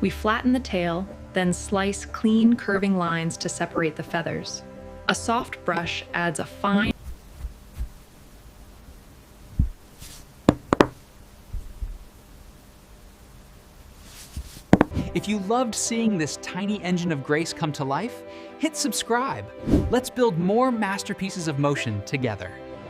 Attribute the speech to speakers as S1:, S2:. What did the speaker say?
S1: We flatten the tail, then slice clean, curving lines to separate the feathers. A soft brush adds a fine.
S2: If you loved seeing this tiny engine of grace come to life, hit subscribe. Let's build more masterpieces of motion together.